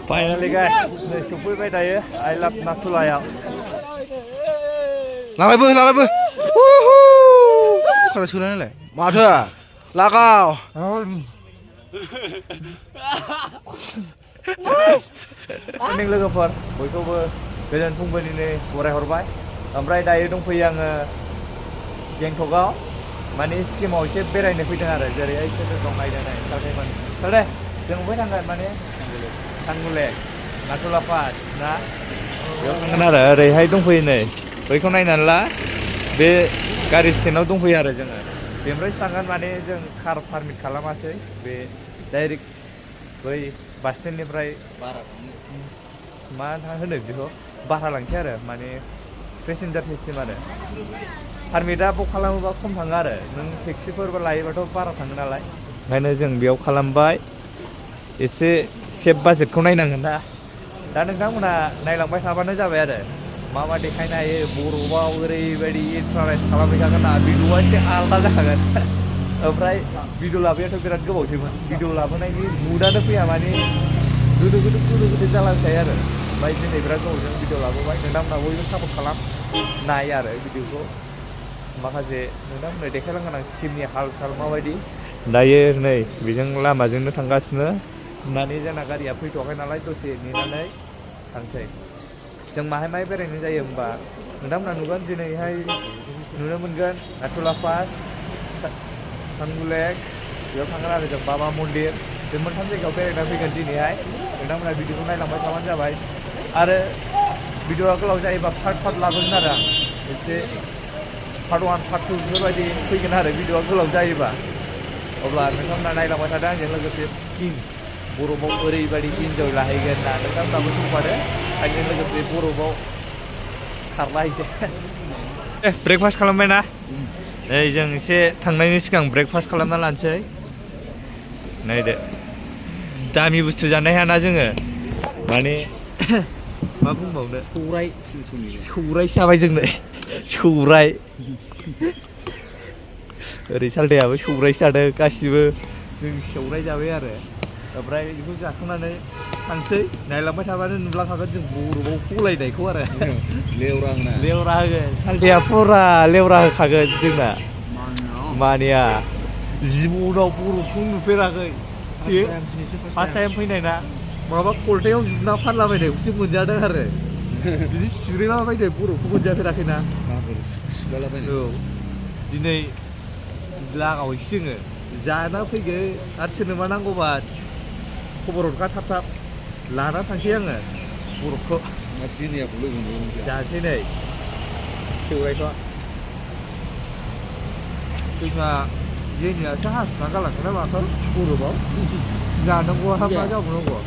Finally guys, नै सफैबाय दायो I love नाथुलायाव। लाबायबो खारा सोलायनायलाय माथो लागाव नों लोगोफोर बयखौबो गोजोन फुंबिलिनि बरायहरबाय। ओमफ्राय दायो दंफैयो आङो गेंटकआव माने सिक्किमाव एसे बेरायनो फैदों आरो जेरैहाय दं नायदों सालथायमोन सालथे जों बहाय थांगोन माने थांगुलेक नाथुला पास ना बेयाव थांगोन आरो ओरैहाय दंफैयो नै बैखौ नायनानै ला बे गारि स्टेन्डआव दंफैयो आरो जोङो बेनिफ्रायसो थांगोन माने जों कार पारमिट खालामासै बे डाइरेक्ट बै बास स्टेन्डनिफ्राय मा होनो बिदिखौ भारा लांसै आरो माने पेसेन्जार सिस्टेम आरो पारमिटआ बुक खालामोबा खम थाङो आरो नों टेक्सिफोरबो लायोबाथ' बारा थाङो नालाय ओंखायनो जों बेयाव खालामबाय एसे सेफ बाजेटखौ नायनांगोन दा नोंथांमोना नायलांबाय थाबानो जाबाय आरो मा देखायनो हायो बरफआव ओरैबायदि इन्टारेस्ट खालामबाय थागोन ना भिडिअआ एसे आलादा जाखागोन ओमफ्राय भिडिअ लाबोनायाथ' बिराद गोबावसैमोन भिडिअ लाबोनायनि मुडआनो फैया माने गोदो जालांखायो आरो ओमफ्राय दिनै बिराद गोबावजों भिडिअ लाबोबाय नोंथांमोना बयबो सापर्ट खालाम नाय आरो भिडिअखौ माखासे नोंथांमोननो देखायलांगोन आं सिक्किमनि हाल साल माबायदि दायो नै बेजों लामाजोंनो थांगासिनो माने जोंना गारिया फैथ'वाखै नालाय दसे नेनानै थांसै जों माहाय बेरायनाय जायो होमबा नोंथांमोना नुगोन दिनैहाय नुनो मोनगोन नाथुला पास थांगुलेक बेयाव थांगोन आरो जों बाबा मन्दिर बे मोनथाम जायगायाव बेरायना फैगोन दिनैहाय नोंथांमोना भिडिअखौ नायलांबाय थाबानो जाबाय आरो भिडिअआ गोलाव जायोबा पार्ट लाबोगोन आरो आं एसे पार्ट 1 पार्ट 2 बेफोरबायदि फैगोन आरो भिडिअआ गोलाव जायोबा अब्ला नोंथांमोना नायलांबाय थादों आंजों लोगोसे स्किन बरफआव ओरैबायदि इन्जय लाहैगोन ना नोंथांमोनाबो समफादो आंजों लोगोसे बरफआव खारला हैसै ब्रेकफास्ट खालामबाय ना नै जों एसे थांनायनि सिगां ब्रेकफास्ट खालामना लानोसै नायदो दामि बुस्थु जानो हायाना जोङो माने मा बुंबावनो सौराय जाबाय जोंनो सौराय ओरै सालथायाबो सौरायसो जादों गासिबो जों सौराय जाबाय आरो ओमफ्राय बेखौ जाखांनानै थांसै नायलांबाय थाबानो नुलांखागोन जों बरफआव फलायनायखौ आरो लेवरा होगोन सालथाया फुरा लेवरा होखागोन जोंना मानिया जिबनाव बरफखौ नुफेराखै फार्स्ट टाइम फैनाय ना माबा कल्टायाव जुबना फानलाबायनायखौसो मोनजादों आरो बिदि सिरिलाबायनाय बरफखौ मोनजाफेराखैना औ दिनै लागावैसो जोङो जाना फैगोन आरो सोरनोबा नांगौबा खबर हरखा थाब लाना थांसै आङो बरफखौ जानोसै नै सौरायखौ जोंहा जेनियासो हासुना गालांखोना माखौ बरफआव जानांगौ मा जाबावनांगौ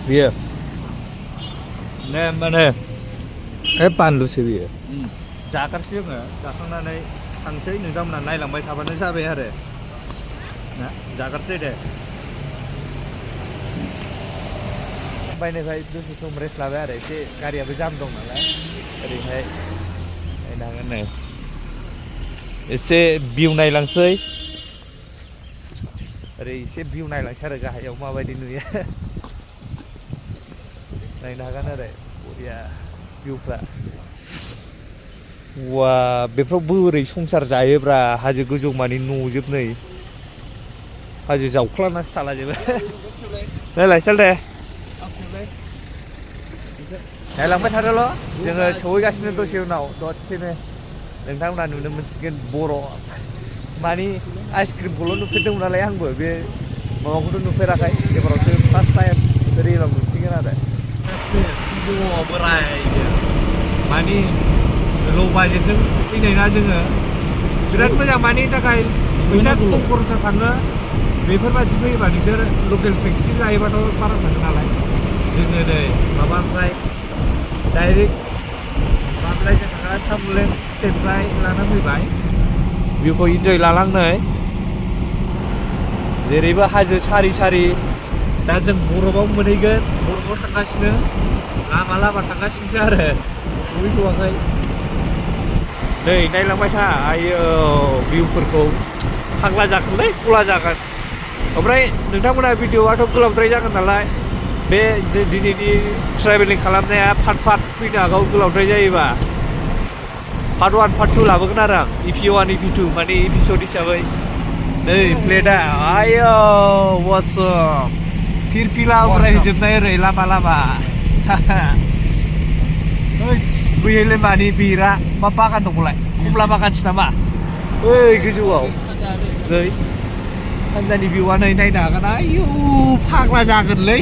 बियो ने होमबानो बानलुसो बियो जागारसै जोङो जाखांनानै थांसै नोंथांमोना नायलांबाय थाबानो जाबाय आरो ना जागारसै दे बायनिफ्राय दसे सम रेस्ट लाबाय आरो एसे गारियाबो जाम दं नालाय ओरैहाय नायनो हागोन नै एसे भिउ नायलांसै ओरै एसे भिउ नायलांसै आरो गाहायाव माबायदि नुयो नायनो हागोन आरो बरिया भिउफ्रा वा बेफ्राव बोरै संसार जायोब्रा हाजो गोजौ मानि न'जोब नै हाजो जावख्लानासो थालाजोबो नायलाय सालथे नायलांबाय थादोल' जोङो सहैगासिनो दसे उनाव दसेनो नोंथांमोना नुनो मोनसिगोन बर' मानि आइसक्रिमखौल' नुफेरदोंमोन नालाय आंबो बे माबाखौथ' नुफेराखै एबारावसो फार्स्ट टाइम रियेलाव नुसिगोन आरो सिजौआव बोरायनो मानि ल' बाजेटजों फैनाय ना जोङो बिराद मोजां मानि थाखाय फैसा खम खरसा थाङो बेफोरबायदि फैयोबा नोंसोर लकेल टेक्सि लायोबाथ' बारा थाङो नालाय जोङो नै माबानिफ्राय डाइरेक्ट माबानिफ्राय जों थांग्रा सामुलेन स्टेटनिफ्राय लाना फैबाय भिउखौ इन्जय लालांनो जेरैबो हाजो सारि सारि दा जों बरफआव मोनहैगोन बरफआव थांगासिनो लामा थांगासिनोसो आरो सहैथ'वाखै नै नायलांबाय था आयो भिउफोरखौ फाग्ला जागोनलै गला जागोन ओमफ्राय नोंथांमोना भिडिअ'आथ' गोलावद्राय जागोन नालाय बे दिनैनि ट्रेभेलिं खालामनाया पार्ट फैनो हागौ गोलावद्राय जायोबा पार्ट 1 पार्ट 2 लाबोगोन आरो आं EP 1 EP 2 माने एपिसड हिसाबै नै प्लेटआ आयो वासम फिरफिला उरायहोजोबनाय ओरै लामा लामा बैहायलाय मानि बिरा मा बागान दंलाय खमला बागानसो नामा ओइ गोजौआव नै सानजानि भिउआ नै नायनो हागोन आयु फाग्ला जागोनलै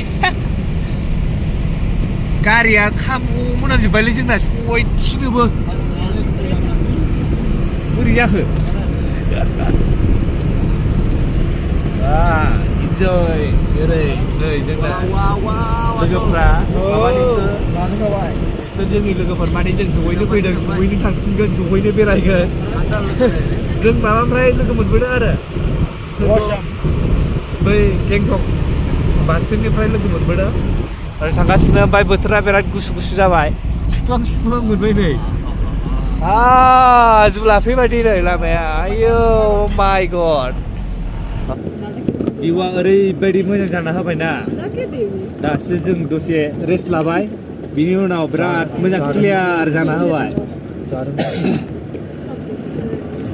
गारिया खामग'मोनांजोब्बायलै जोंना सयथिनोबो बोरै जाखो इन्जय ओरै नै जोंना लोगोफ्रा माबानिसो बिसोर जोंनि लोगोफोर माने जों जयैनो फैदों जयैनो थांफिनगोन जयैनो बेरायगोन जों माबानिफ्राय लोगो मोनबोदों आरो बै गेंटक बास स्टेन्डनिफ्राय लोगो मोनबोदों आरो थांगासिनो ओमफ्राय बोथोरा बिराद गुसु गुसु जाबाय सुख्लां मोनबाय नै जुलाफे बायदि नै लामाया आयौ माय गड भिउआ ओरैबायदि मोजां जाना होबायना दासो जों दसे रेस्ट लाबाय बिनि उनाव बिराद मोजां क्लियार जाना होबाय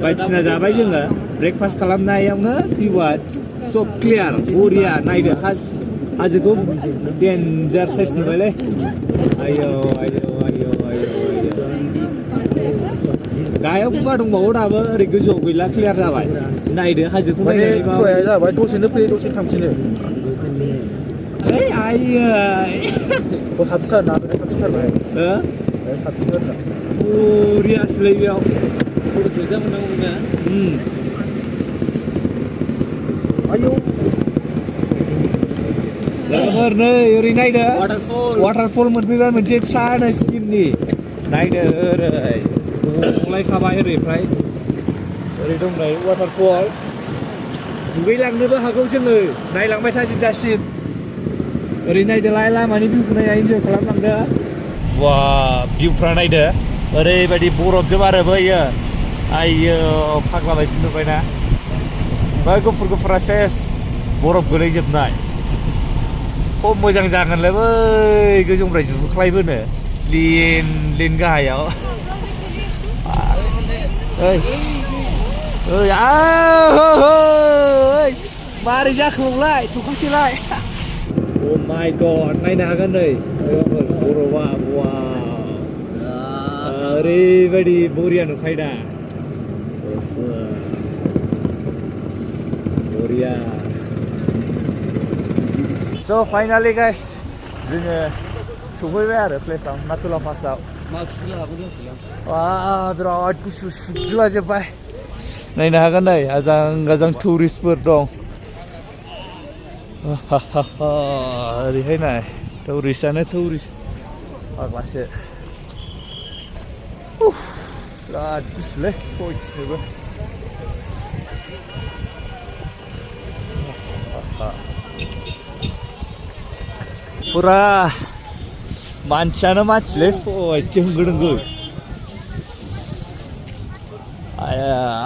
बायदिसिना जाबाय जोङो ब्रेकफास्ट खालामनायावनो भिउआ सब क्लियार बरिया नायदो हाजोखौ डेन्जार साइज नुबायलै आयौ आयौ आयौ आयौ गाहायाव गुफा दंबावो दाबो ओरै गोजौआव गैला क्लियार जाबाय नायदो हाजोखौ गुफाया जाबाय दसेनो फैयो दसे थांफिनो आयै हाबसिथारबाय साबसिन बरियासोलै बेयाव फट' खेबजा मोननांगौमोन ना आयौ लोगोफोर नै ओरै नायदो वाटारफल मोनफैबाय मोनसे फिसानो स्किमनि नायदो ओरै गलायखाबाय ओरैफ्राय ओरै दं नै वाटारफल दुगैलांनोबो हागौ जोङो नायलांबाय था दासिम ओरै नायदोलाय लामानि भिउखौ नायना इन्जय खालामलांदो वा भिउफ्रा नायदो ओरैबायदि बरफजों आरो बैयो आइयो फाग्ला बायदि नुबायना बै गुफुर गुफुरा सेस बरफ गोलैजोबनाय खम मोजां जागोनलै बै गोजौनिफ्राय जुख्लायबोनो लिन गाहायाव मारै जाखोलाय थखासेलाय अ माय गड नायनो हागोन नै बरफआ वा ओरैबायदि बरिया नुखायो दा बरिया स' फाइनालि गाइस जोङो सफैबाय आरो प्लेसआव नाथुला पासआव बिराद गुसु सुग्लाजोब्बाय नायनो हागोन नै आजां टुरिस्टफोर दं ओरैहाय नाय टुरिस्टआनो टुरिस्ट फाग्लासो बिराद गुसुलै सयथिनोबो फुरा मानसियानो मानसिलै फयथि होंगो दोंगो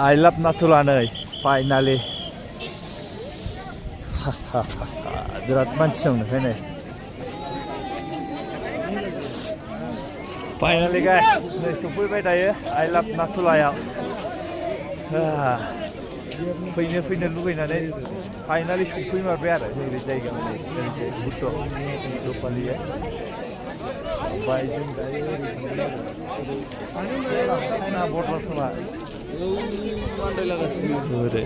आइ लाभ नाथुला नै फाइनालि बिराद मानसि दं ओंखायनो फाइनालि गाइस नै सफैबाय दायो आइ लाभ नाथुलायाव फैनो लुगैनानै फाइनालि सफैमारबाय आरो नैबे जायगायाव नै बुद्ध फालियो ओमफ्राय जों दायो बर्डारफोरा ओरै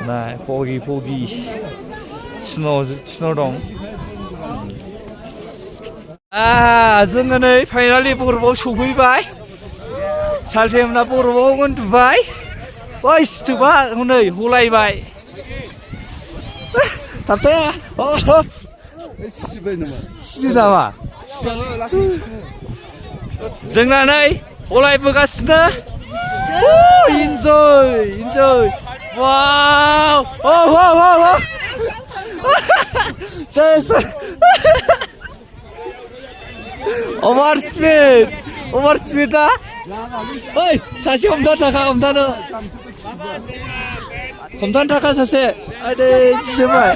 नाय फगि स्न' दं जोङो नै फाइनालि बरफआव सफैबाय सालथेमना बरफआव उन्दुबाय ओइ सिथोबा हनै हलायबाय थाबथाया सिरि नामा जोंना नै हलायबोगासिनो इन्जय वाव अभार स्पिडा ओइ सासे हमथानो हमथानो थाखा सासे आदै जोबाय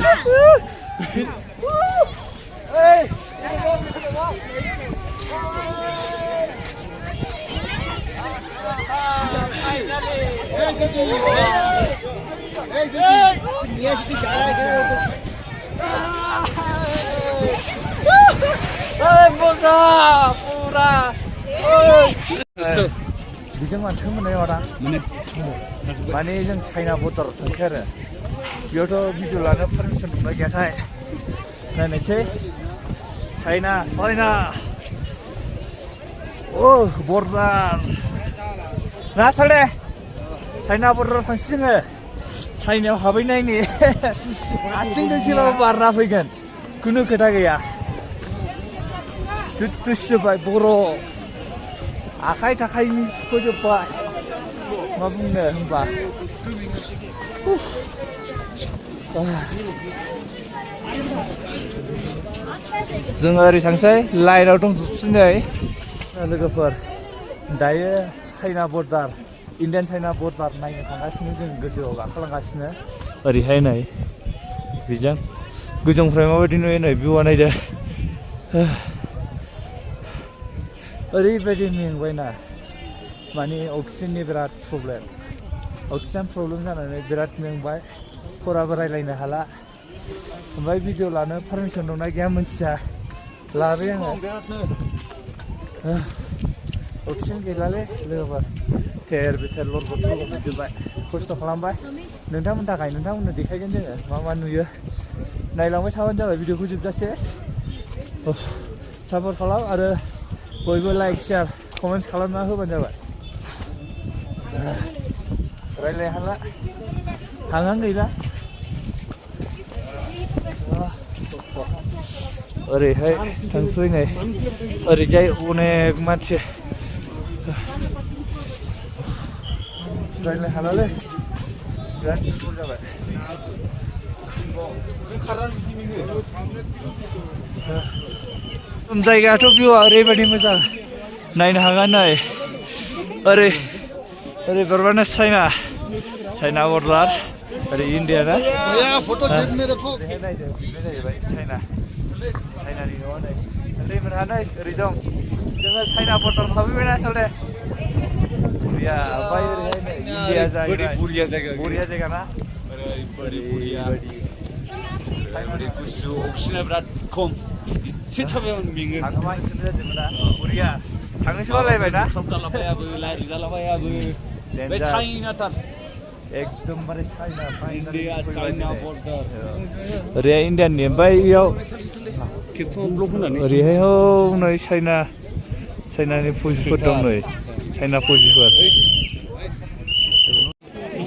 बेजों मानसि मोननाय नङा माने जों चाइना बर्डार थांसै आरो बेयावथ' भिडिअ लानो पारमिसन दंना गैयाथाय नायनोसै चाइना चाइना बर्डार ना साले चाइना बर्डाराव थांसै जोङो चाइनायाव हाबहैनायनि आथिं दोंसेबाबो बारना फैगोन खुनु खोथा गैया खिथु खिथु सुजोब्बाय बर' आखाइ थाखाइनि सुख'जोब्बाय मा बुंनो होनबा जों ओरै थांसै लाइनाव दंजोबसै नै लोगोफोर दायो China border Indian China border नायनो थांगासिनो जों गोजौआव गाखोलांगासिनो ओरैहाय नै बेजों गोजौनिफ्राय माबायदि नुयो नै भिउआ नायदो ओरैबायदि मेंबायना माने अक्सिजेननि बिराद प्रब्लेम अक्सिजेन प्रब्लेम जानानै बिराद मेंबाय खराबो रायलायनो हाला ओमफ्राय भिडिअ लानो पारमिसन दंना गैया मिथिया लाबाय आङो अक्सिजेन गैलालै लोगोफोर थेर बेथेर लरगट जोब्बाय खस्थ' खालामबाय नोंथांमोननि थाखाय नोंथांमोननो देखायगोन जोङो मा मा नुयो नायलांबाय थाबानो जाबाय भिडिअखौ जोबजासे सापर्ट खालाम आरो बयबो लाइक शेयार कमेन्ट खालामना होबानो जाबाय रायलाय हाला हांहां गैला ओरैहाय थांसै नै ओरैजाय अनेक मानसि रायलाय हालालै बिराद मुस्किल जाबाय जायगायाथ' भिउआ ओरैबायदि मोजां नायनो हागोन नै ओरै ओरै बारबानो चाइना चाइना बर्डार ओरै इण्डिया ना ओरैहाय नायदो बेनो जाहैबाय चाइना चाइनानि न'आ नै उन्दैफोरहा नै ओरै दं जोङो चाइना बर्डार थाफैबायना आसलथे बरिया ओमफ्राय ओरैहाय नै इण्डिया जाहैबाय बरिया जायगा ना ओरैबायदि गुसु अक्सिजेना बिराद खम एसे थाबायावनो मेङो थाङोबा इसोरनो जाजोबो ना बरिया थांनोसो बालायबाय ना जालाबायाबो लाइट जालाबायाबो बे चाइनाथार एकदमबारे चाइना इण्डिया चाइना बर्डार ओरैहाय इण्डियाननि ओमफ्राय बेयाव खेबथाम ब्लक होनानै ओरैहाय नै चाइना चाइनानि फौजिफोर दं नै चाइना फौजिफोर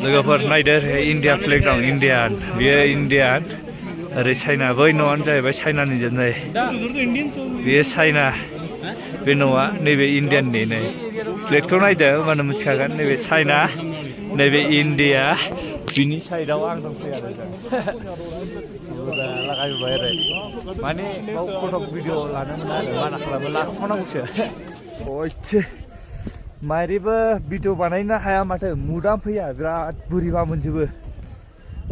लोगोफोर नायदो ओरैहाय इण्डिया फ्लेग दं इण्डियान बेयो इण्डियान ओरै चाइना बै न'आनो जाहैबाय चाइनानि जोबनाय बेयो चाइना बे न'आ नैबे इण्डियाननि नै फ्लेगखौ नायदो होमबानो मिथिखागोन नैबे चाइना नैबे इण्डिया बिनि साइडआव आं दंफैयो आरो बुरजा लागायबोबाय ओरै माने गाव फट' भिडिअ लानो मोना आरो माना खालामो लाखुमानांगौसो अयथो मायरेबो भिडिअ बानायनो हाया माथो मुदाम फैया बिराद बोरैबा मोनजोबो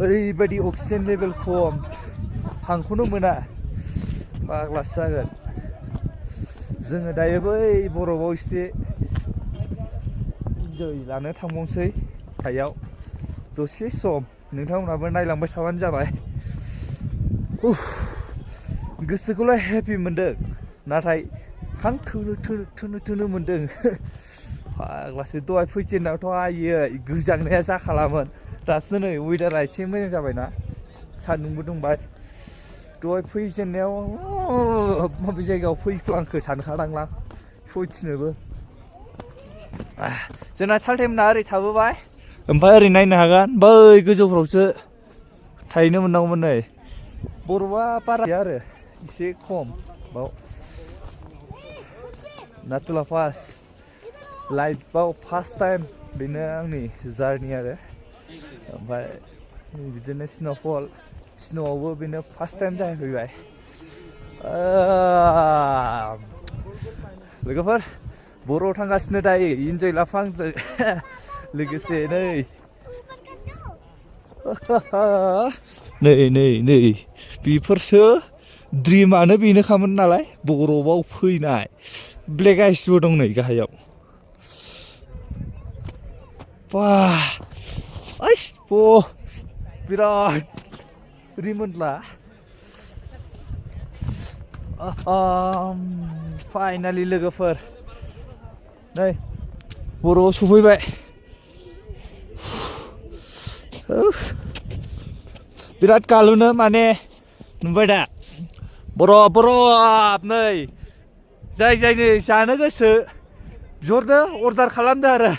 ओरैबायदि अक्सिजेन लेभेल खम हांखौनो मोना फाग्लासो जागोन जोङो दायो बै बरफआव एसे दै लानो थांबावनोसै हायाव दसे सम नोंथांमोनहाबो नायलांबाय थाबानो जाबाय गोसोखौलाय हेपि मोनदों नाथाय हां थोनो मोनदों फाग्लासो दहाय फैजेननायावथ' आयै गोजांनाया जाखालामोन दासो नै वेदारा एसे मोजां जाबायना सान्दुंबो दुंबाय दहाय फैजेननायाव माबे जायगायाव फैफ्लांखो सानखादांलां सयथिनोबो जोंना सालथेमना ओरै थाबोबाय ओमफ्राय ओरै नायनो हागोन बै गोजौफ्रावसो थाहैनो मोननांगौमोन नै बरफआ बारा गैया आरो एसे खम बाव नाथुला पास लाइफआव फार्स्ट टाइम बेनो आंनि जार्नि आरो ओमफ्राय बिदिनो स्न'फल स्न'आवबो बेनो फार्स्ट टाइम जाहैफैबाय लोगोफोर बर'आव थांगासिनो दायो इन्जय लाफांजों लोगोसे नै नै बेफोरसो ड्रिमानो बेनोखामोन नालाय बरफआव फैनाय ब्लेक आइसबो दं नै गाहायाव बा आइस बिराद रिमोनला फाइनालि लोगोफोर नै बरफआव सफैबाय बिराद गालुनो माने नुबाय दा बरफ नै जायनो जानो गोसो बिहरदो अर्डार खालामदो आरो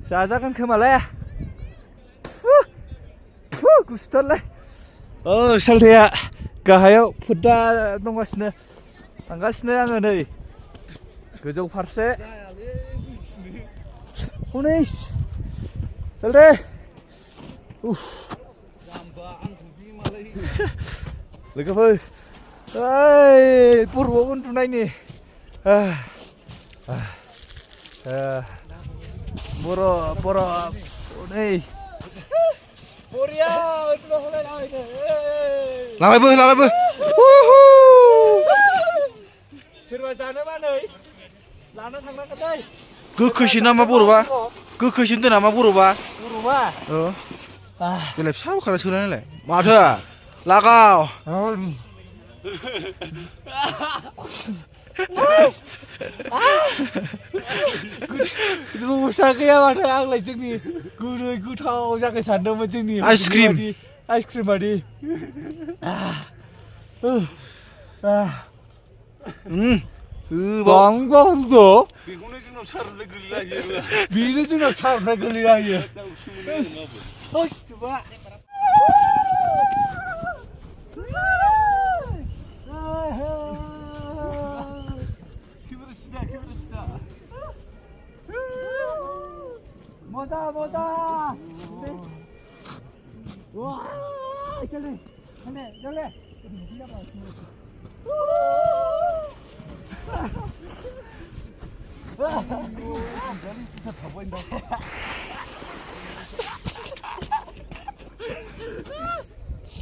जाजागोन खोमालाय गुसुथारलाय सालथाया गाहायाव फोदा दंगासिनो थांगासिनो आङो नै गोजौ फारसे हनै सालथे लोगोफोर बरफआव उन्दुनायनि बरफ नै बरिया लाबायबो सोरबा जानोबा नै लाना थांनांगोन दै गोखैसिन नामा बरफआ गोखैसिन दोना मा बरफआ बेलाय फिसा बोखाना सोलायनायलाय माथो लागाव रसा गैया माथो आंलाय जोंनि गोदै गोथाव जागोन सानदोंमोन जोंनि आइसक्रिम बादि बेखौनो जोंनाव सारनाय गोलैलायो बेनो जोंनाव सारनाय गोलैलायो मोजा 와 잘래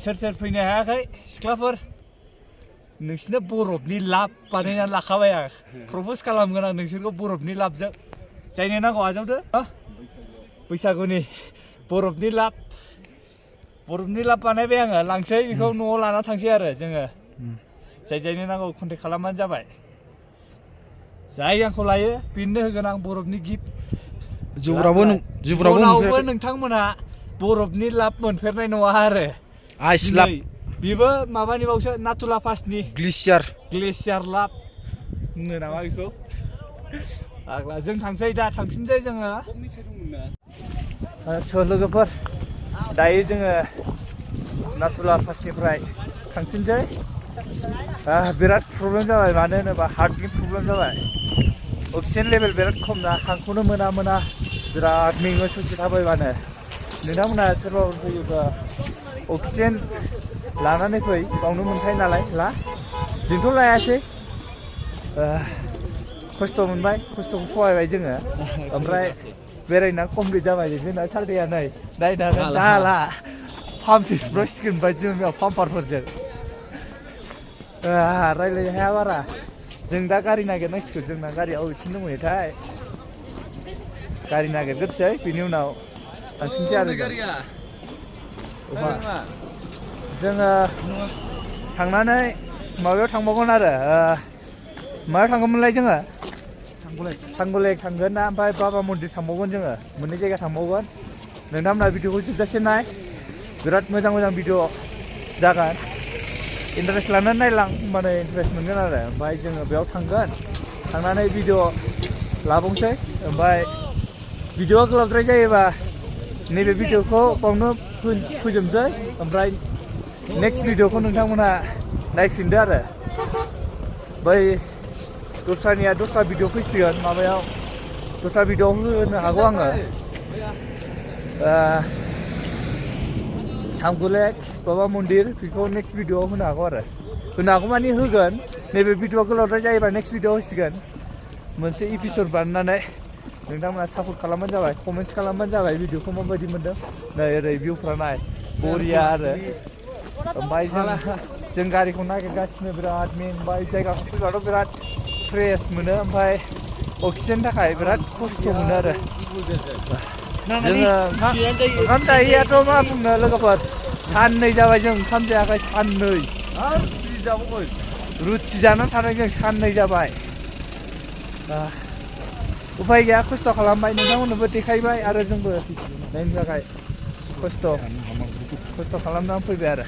सोर फैनो हायाखै सिख्लाफोर नोंसिनो बरफनि लाब बानायनानै लाखाबाय आं प्रप'ज खालामगोन आं नोंसोरखौ बरफनि लाबजों जायनो नांगौ आजावदो बैसागुनि बरफनि लाब बानायबाय आङो लांसै बेखौ न'आव लाना थांसै आरो जोङो जायनो नांगौ कन्टेक्ट खालामबानो जाबाय जाय आंखौ लायो बेनो होगोन आं बरफनि गिफ्ट जिबनावबो नोंथांमोनहा बरफनि लाब मोनफेरनाय नङा आरो आइस लाब बेबो माबानि बावसो नाथुला पासनि ग्लेसियार लाब होनो नामा बेखौ आग्ला जों थांसै दा थांफिनसै जोङो लोगोफोर दायो जोङो नाथुला पासनिफ्राय थांफिनसै बिराद प्रब्लेम जाबाय मानो होनोबा हार्टनि प्रब्लेम जाबाय अक्सिजेन लेभेल बिराद खम ना हांखौनो मोना बिराद मेङो ससे थाबायबानो नोंथांमोना सोरबा फैयोबा अक्सिजेन लानानै फै बावनो मोनखायो नालाय जोंथ' लायासै खस्थ' मोनबाय खस्थ'खौ सहायबाय जोङो ओमफ्राय बेरायना कमप्लिट जाबाय जोंना सालथेया नै नायनानै जाला पाम्पसो सुब्रसिगोन बायदि जोंनियाव पाम्पारफोरजों रायज्लायनो हाया बारा जों दा गारि नागिरनांसिगौ जोंना गारिया अबेथिं दंहैयोथाय गारि नागिरग्रोसै बिनि उनाव थांफिनसै आरो जोङो थांनानै माबायाव थांबावगोन आरो मायाव थांगौमोनलाय जोङो सांगलेक थांगोन ना ओमफ्राय बाबा मन्दिर थांबावगोन जोङो मोननै जायगा थांबावगोन नोंथांमोना भिडिअखौ जोबजासे नाय बिराद मोजां भिडिअ जागोन इन्टारेस्ट लानानै नायलां होमबानो इन्टारेस्ट मोनगोन आरो ओमफ्राय जोङो बेयाव थांगोन थांनानै भिडिअ लाबावसै ओमफ्राय भिडिअआ गोलावद्राय जायोबा नैबे भिडिअखौ बावनो फोजोबसै ओमफ्राय नेक्स्ट भिडिअखौ नोंथांमोना नायफिनदो आरो बै दस्रानिया दस्रा भिडिअ फैसिगोन माबायाव दस्रा भिडिअ होनो हागौ आङो सांगलेक बाबा मन्दिर बेखौ नेक्स्ट भिडिअआव होनो हागौ आरो होनो हागौ माने होगोन नैबे भिडिअआ गोलावद्राय जायोबा नेक्स्ट भिडिअ होसिगोन मोनसे एपिसड बानायनानै नोंथांमोना सापर्ट खालामबानो जाबाय कमेन्ट्स खालामबानो जाबाय भिडिअखौ माबायदि मोन्दों नै ओरै भिउफ्रा नाय बरिया आरो ओमफ्राय जों गारिखौ नागिरगासिनो बिराद मेंबाय जायगाखौ फैबाथ' बिराद फ्रेस मोनो ओमफ्राय अक्सिजेननि थाखाय बिराद खस्थ' मोनो आरो जोङो ओंखाम जायैयाथ' मा बुंनो लोगोफोर साननै जाबाय जों ओंखाम जायाखै साननै रुथि जानानै थानाय जों साननै जाबाय उफाय गैया खस्थ' खालामबाय नोंथांमोननोबो देखायबाय आरो जोंबो नायनो थाखाय खस्थ' खालामनानै फैबाय आरो